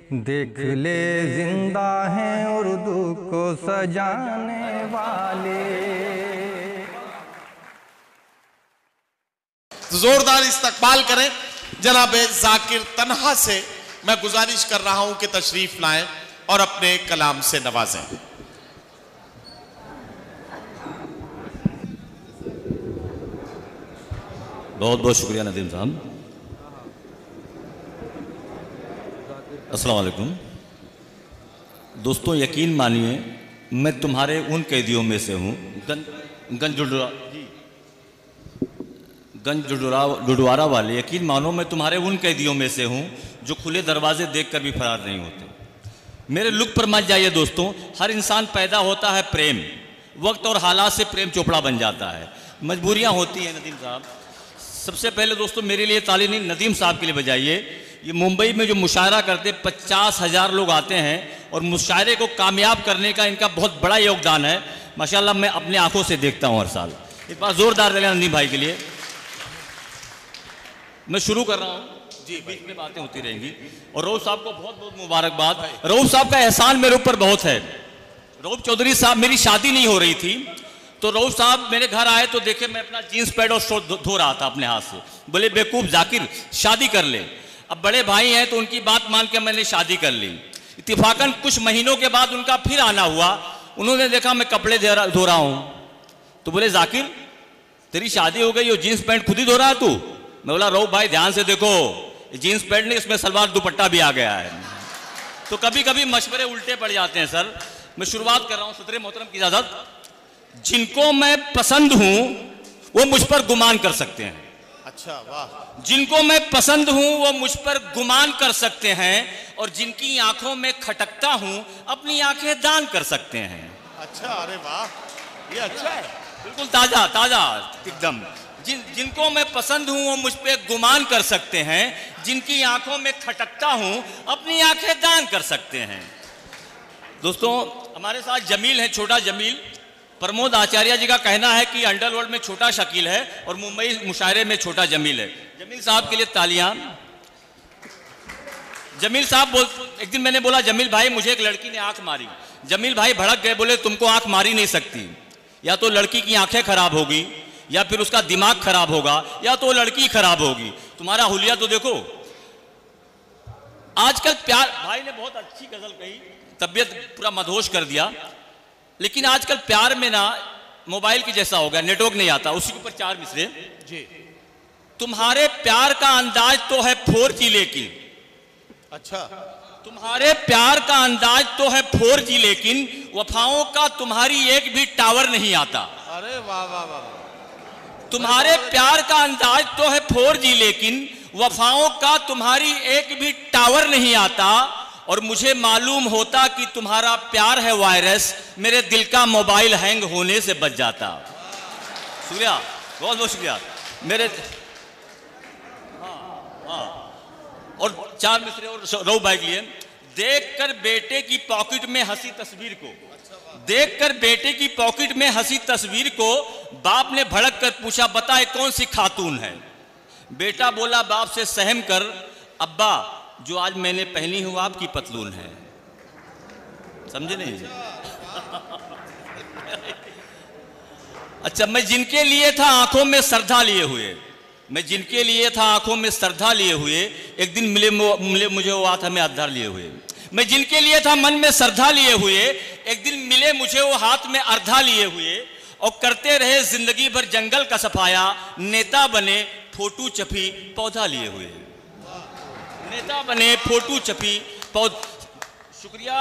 देख ले जिंदा हैं उर्दू को सजाने वाले। जोरदार इस्तकबाल करें जनाब जाकिर तन्हा से। मैं गुजारिश कर रहा हूं कि तशरीफ लाएं और अपने कलाम से नवाजें। बहुत बहुत शुक्रिया नदीम साहब। अस्सलाम वालेकुम दोस्तों, यकीन मानिए मैं तुम्हारे उन कैदियों में से हूँ गंज डुडवारा वाले। यकीन मानो मैं तुम्हारे उन कैदियों में से हूँ जो खुले दरवाजे देखकर भी फरार नहीं होते। मेरे लुक पर मत जाइए दोस्तों। हर इंसान पैदा होता है प्रेम, वक्त और हालात से प्रेम चोपड़ा बन जाता है, मजबूरियाँ होती हैं। नदीम साहब, सबसे पहले दोस्तों मेरे लिए ताली नहीं नदीम साहब के लिए बजाइए। ये मुंबई में जो मुशायरा करते 50,000 लोग आते हैं और मुशायरे को कामयाब करने का इनका बहुत बड़ा योगदान है माशाल्लाह। मैं अपनी आंखों से देखता हूँ हर साल। एक बार जोरदार दे लें नदीम भाई के लिए। मैं शुरू कर रहा हूँ जी, बीच में बातें होती रहेंगी। और रऊफ साहब को बहुत बहुत मुबारकबाद। रऊफ साहब का एहसान मेरे ऊपर बहुत है। रऊफ चौधरी साहब, मेरी शादी नहीं हो रही थी तो रऊफ साहब मेरे घर आए तो देखे मैं अपना जीन्स पैंट और शर्ट धो रहा था अपने हाथ से। बोले बेवकूफ जाकिर शादी कर ले। अब बड़े भाई हैं तो उनकी बात मान के मैंने शादी कर ली। इत्तेफाकन कुछ महीनों के बाद उनका फिर आना हुआ। उन्होंने देखा मैं कपड़े धो रहा हूँ तो बोले जाकिर तेरी शादी हो गई, वो जीन्स पैंट खुद ही धो रहा है तू? मैं बोला रऊफ भाई ध्यान से देखो, जीन्स पैंट नहीं इसमें सलवार दुपट्टा भी आ गया है। तो कभी कभी मशवरे उल्टे पड़ जाते हैं सर। मैं शुरुआत कर रहा हूँ सदर मोहतरम की इजाजत। जिनको मैं पसंद हूं वो मुझ पर गुमान कर सकते हैं। अच्छा वाह। जिनको मैं पसंद हूं वो मुझ पर गुमान कर सकते हैं और जिनकी आंखों में खटकता हूं अपनी आंखें दान कर सकते हैं। अच्छा, अरे वाह, ये अच्छा है, बिल्कुल ताजा ताजा एकदम। जिनको मैं पसंद हूं वो मुझ पर गुमान कर सकते हैं, जिनकी आंखों में खटकता हूं अपनी आंखें दान कर सकते हैं। दोस्तों हमारे साथ जमील है, छोटा जमील। प्रमोद आचार्य जी का कहना है कि अंडरवर्ल्ड में छोटा शकील है और मुंबई मुशायरे में छोटा जमील है। जमील साहब के लिए तालियां। जमील साहब एक दिन मैंने बोला जमील भाई मुझे एक लड़की ने आंख मारी। जमील भाई भड़क गए, बोले तुमको आंख मारी नहीं सकती, या तो लड़की की आंखें खराब होगी या फिर उसका दिमाग खराब होगा या तो लड़की खराब होगी, तुम्हारा हुलिया तो देखो। आजकल प्यार, भाई ने बहुत अच्छी गजल कही, तबीयत पूरा मदहोश कर दिया। लेकिन आजकल प्यार में ना मोबाइल की जैसा हो गया, नेटवर्क नहीं आता। उसी के ऊपर 4 मिसरे जी। तुम्हारे प्यार का अंदाज तो है 4G लेकिन, अच्छा तुम्हारे प्यार का अंदाज तो है 4G लेकिन वफाओं का तुम्हारी एक भी टावर नहीं आता। अरे वाह वाह वाह। तुम्हारे प्यार का अंदाज तो है 4G लेकिन वफाओं का तुम्हारी एक भी टावर नहीं आता। और मुझे मालूम होता कि तुम्हारा प्यार है वायरस, मेरे दिल का मोबाइल हैंग होने से बच जाता। शुक्रिया, बहुत बहुत शुक्रिया मेरे। और 4 मिसरे और रऊफ भाई के लिए। देखकर बेटे की पॉकेट में हंसी तस्वीर को, देखकर बेटे की पॉकेट में हंसी तस्वीर को बाप ने भड़क कर पूछा बताए कौन सी खातून है। बेटा बोला बाप से सहम कर, अब्बा जो आज मैंने पहनी हूं आपकी पतलून है। समझे नहीं? अच्छा, मैं जिनके लिए था आंखों में श्रद्धा लिए हुए, मैं जिनके लिए था आंखों में श्रद्धा लिए हुए, एक दिन मिले मुझे वो हाथ में अद्धार लिए हुए। मैं जिनके लिए था मन में श्रद्धा लिए हुए, एक दिन मिले मुझे वो हाथ में अर्धा लिए हुए। और करते रहे जिंदगी भर जंगल का सफाया, नेता बने फोटो चपी पौधा लिए हुए। नेता बने फोटो चपी शुक्रिया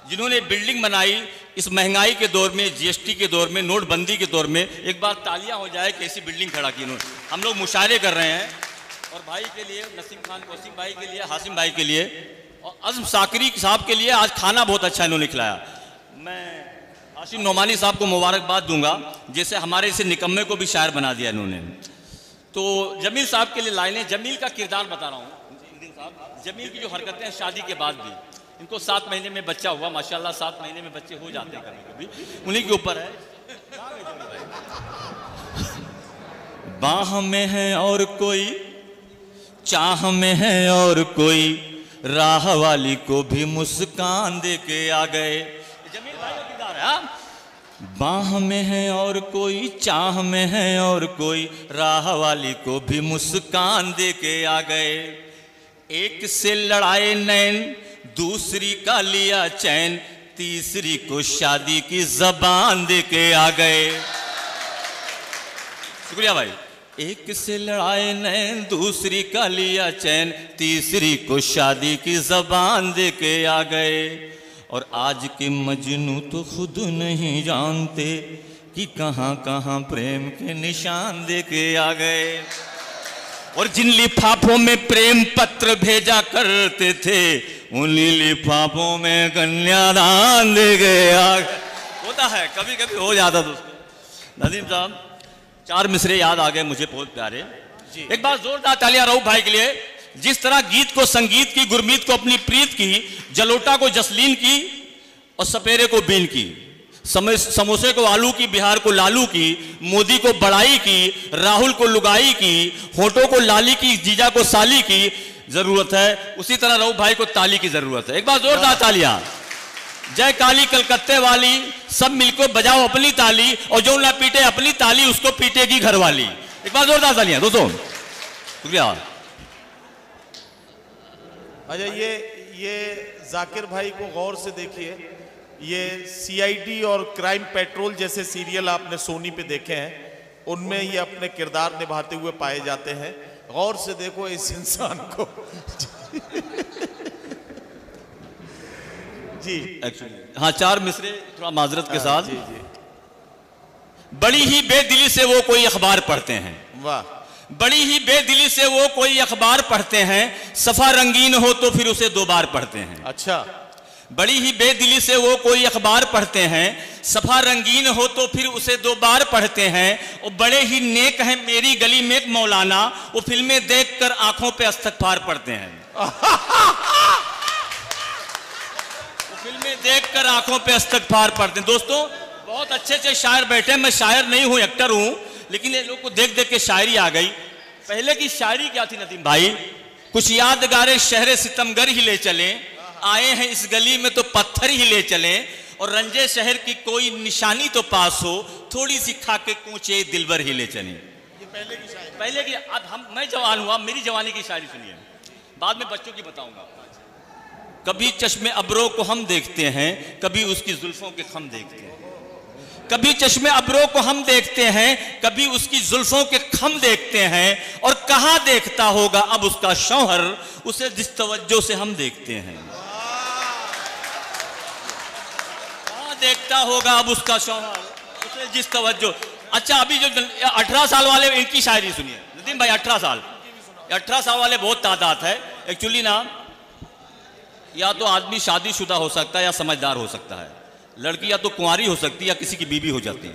जिन्होंने बिल्डिंग बनाई इस महंगाई के दौर में, जीएसटी के दौर में, नोटबंदी के दौर में। एक बार तालियां हो जाए कि ऐसी बिल्डिंग खड़ा की उन्होंने। हम लोग मुशायरे कर रहे हैं। और भाई के लिए नसीम खान वसीम भाई के लिए, हासिम भाई के लिए और अज़्म साकरी साहब के लिए आज खाना बहुत अच्छा इन्होंने खिलाया। मैं हाशिम नोमानी साहब को मुबारकबाद दूंगा, जैसे हमारे इसे निकम्मे को भी शायर बना दिया इन्होंने। तो जमील साहब के लिए लाइनें। जमील का किरदार बता रहा हूँ। जमील की जो हरकतें हैं शादी के बाद भी, इनको 7 महीने में बच्चा हुआ माशाल्लाह, 7 महीने में बच्चे हो जाते हैं कभी कभी, उन्हीं के ऊपर है। बाह में है और कोई, चाह में है और कोई, राह वाली को भी मुस्कान दे के आ गए। जमील भाई का किरदार है। हाँ? बाह में है और कोई, चाह में है और कोई, राह वाली को भी मुस्कान दे के आ गए। एक से लड़ाए नैन, दूसरी का लिया चैन, तीसरी को शादी की जबान दे के आ गए। शुक्रिया भाई। एक से लड़ाए नैन, दूसरी का लिया चैन, तीसरी को शादी की जबान दे के आ गए। और आज के मजनू तो खुद नहीं जानते कि कहाँ कहाँ प्रेम के निशान दे के आ गए। और जिन लिफाफों में प्रेम पत्र भेजा करते थे, उन्हीं लिफाफों में कन्यादान दे के आ गए। होता है, कभी कभी हो जाता दोस्तों। नदीम साहब, 4 मिसरे याद आ गए मुझे बहुत प्यारे। एक बार जोरदार तालियां रऊफ भाई के लिए। जिस तरह गीत को संगीत की, गुरमीत को अपनी प्रीत की, जलोटा को जसलीन की और सपेरे को बीन की, समोसे को आलू की, बिहार को लालू की, मोदी को बड़ाई की, राहुल को लुगाई की, होठों को लाली की, जीजा को साली की जरूरत है, उसी तरह रऊफ भाई को ताली की जरूरत है। एक बार जोरदार तालियां। जय काली कलकत्ते वाली, सब मिलकर बजाओ अपनी ताली, और जो ना पीटे अपनी ताली उसको पीटेगी घरवाली। एक बार जोरदार तालियां दोस्तों। शुक्रिया। अच्छा, ये जाकिर भाई को गौर से देखिए। ये सीआईडी और क्राइम पेट्रोल जैसे सीरियल आपने सोनी पे देखे हैं, उनमें ये अपने किरदार निभाते हुए पाए जाते हैं। गौर से देखो इस इंसान को। जी एक्चुअली हाँ, 4 मिसरे थोड़ा माजरत के साथ। जी जी। बड़ी ही बेदिली से वो कोई अखबार पढ़ते हैं। वाह। बड़ी ही बेदिली से वो कोई अखबार पढ़ते हैं, सफा रंगीन हो तो फिर उसे 2 बार पढ़ते हैं। अच्छा। बड़ी ही बेदिली से वो कोई अखबार पढ़ते हैं, सफा रंगीन हो तो फिर उसे 2 बार पढ़ते हैं। और बड़े ही नेक हैं मेरी गली में एक मौलाना, वो फिल्में देखकर आंखों पे इस्तगफार पढ़ते हैं। फिल्में देखकर आंखों पे इस्तगफार पढ़ते हैं। दोस्तों, बहुत अच्छे अच्छे शायर बैठे हैं। मैं शायर नहीं हूं, एक्टर हूं, लेकिन ये लोग को देख देख के शायरी आ गई। पहले की शायरी क्या थी नदीम भाई? कुछ यादगारे शहरे सितमगर ही ले चले, आए हैं इस गली में तो पत्थर ही ले चले, और रंजे शहर की कोई निशानी तो पास हो, थोड़ी सी खा के कूचे दिलबर ही ले चले। ये पहले की शायरी। पहले की। अब मैं जवान हुआ, मेरी जवानी की शायरी सुनिए, बाद में बच्चों की बताऊंगा। कभी चश्मे अबरों को हम देखते हैं, कभी उसकी जुल्फों के खम देखते हैं। कभी चश्मे अबरों को हम देखते हैं, कभी उसकी जुल्फों के खम देखते हैं। और कहां देखता होगा अब उसका शौहर, उसे जिस तवज्जो से हम देखते हैं। कहां देखता होगा अब उसका शौहर, उसे जिस तवज्जो। अच्छा, अभी जो 18 साल वाले, इनकी शायरी सुनिए नदीम भाई। 18 साल, 18 साल वाले बहुत तादाद है। एक्चुअली ना, या तो आदमी शादीशुदा हो सकता है या समझदार हो सकता है। लड़की या तो कुंवारी हो सकती है या किसी की बीबी हो जाती है।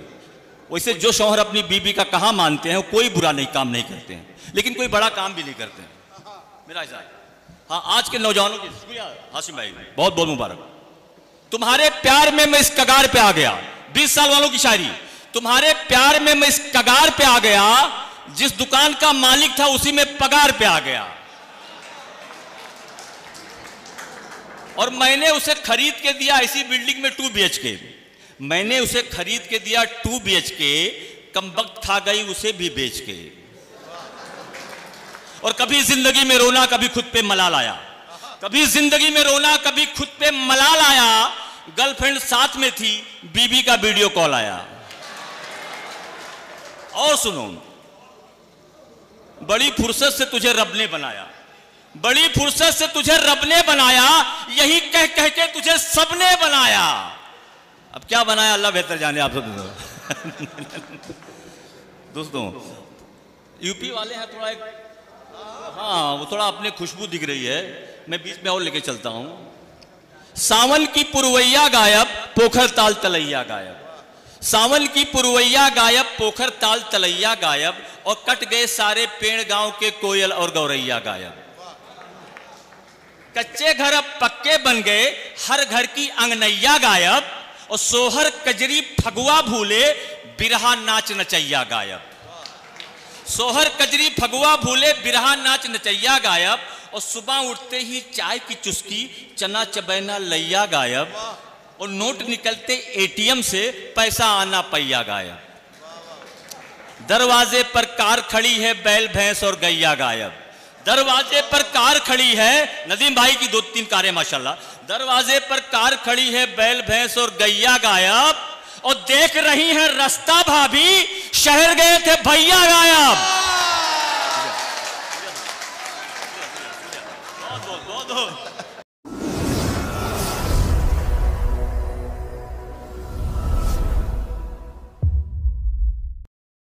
वैसे जो शौहर अपनी बीबी का कहा मानते हैं, वो कोई बुरा नहीं काम नहीं करते हैं, लेकिन कोई बड़ा काम भी नहीं करते हैं, मेरा हिसाब। हाँ, आज के नौजवानों की। शुक्रिया हाशिम भाई, बहुत बहुत मुबारक। तुम्हारे प्यार में मैं इस कगार पे आ गया। 20 साल वालों की शायरी। तुम्हारे प्यार में मैं इस कगार पे आ गया, जिस दुकान का मालिक था उसी में पगार पे आ गया। और मैंने उसे खरीद के दिया ऐसी बिल्डिंग में 2 BHK। मैंने उसे खरीद के दिया 2 BHK, कमबख्त खा गई उसे भी बेच के। और कभी जिंदगी में रोना, कभी खुद पे मलाल आया। कभी जिंदगी में रोना, कभी खुद पे मलाल आया। गर्लफ्रेंड साथ में थी, बीबी का वीडियो कॉल आया। और सुनो, बड़ी फुर्सत से तुझे रब ने बनाया, बड़ी फुर्सत से तुझे रब ने बनाया, यही कह कह के तुझे सबने बनाया। अब क्या बनाया अल्लाह बेहतर जाने आप सब। दोस्तों, यूपी वाले हैं थोड़ा एक, हाँ, वो थोड़ा अपने खुशबू दिख रही है, मैं बीच में और लेके चलता हूं। सावन की पुरवैया गायब, पोखर ताल तलैया गायब। सावन की पुरवैया गायब, पोखर ताल तलैया गायब। और कट गए सारे पेड़ गांव के, कोयल और गौरैया गायब। कच्चे घर अब पक्के बन गए, हर घर की अंगनैया गायब। और सोहर कजरी फगुआ भूले, बिरहा नाच नचैया गायब। सोहर कजरी फगुआ भूले, बिरहा नाच नचैया गायब। और सुबह उठते ही चाय की चुस्की, चना चबैना लैया गायब, और नोट निकलते एटीएम से पैसा आना पैया गायब। दरवाजे पर कार खड़ी है, बैल भैंस और गैया गायब। दरवाजे पर कार खड़ी है, नदीम भाई की 2-3 कारें माशाल्लाह। दरवाजे पर कार खड़ी है, बैल भैंस और गैया गायब, और देख रही है रास्ता भाभी, शहर गए थे भैया गायब। बहुत